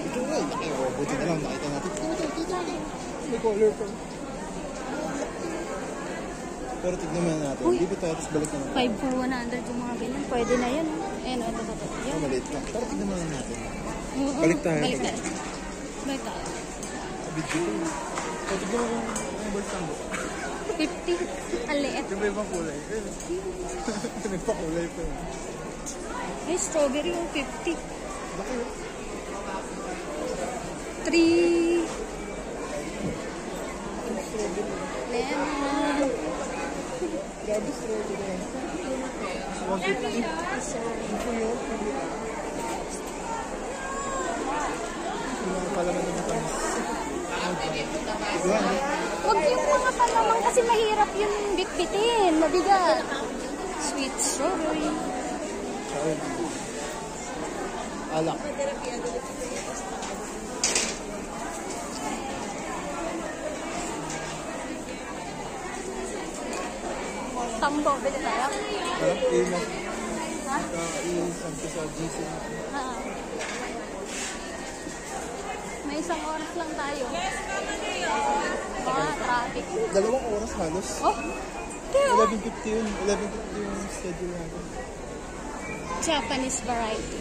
Ito nga, laki. O, buti na lang. Nakita natin. Dito. May color pa. Pero tignan mo natin. Dito tayo, tapos balik na natin. 5 for 100 yung mga ganyan. Pwede na yan. Ayan, ito. Oh, maliit lang. Pero tignan mo natin. Balik tayo. Balik tayo. Video. So, tignan mo kung bulsang mo. 50. Ang liit. Yung may ibang kulay. Nagpakulay pa yun. Ay, strawberry yung 50. Laki yun. 3. Lemon. Grabe strawberry. 150. Palaman naman kami. Huwag yung mga palamang kasi mahirap yung bitbitin. Mabigat. Sweet strawberry. Alak. Tambo, bili tayo. Alak, ilang. Ha? Ilang sa GC. May isang oras lang tayo. Traffic. 2 oras halos. Oh, kaya 11:50 yun. 11:50 yung schedule natin. Japanese variety.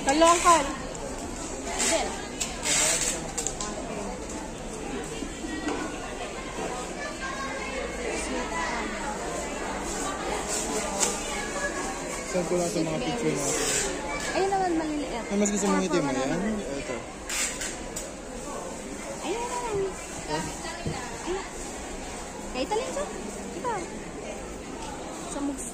Kalongkal. Then. Send ko lang sa mga picture natin. Ayun naman maliliit. Ay, mas gusto mong itim mo yan? Ito. Ayun naman. Kaya italin siya. Ikaw. Sa mugs.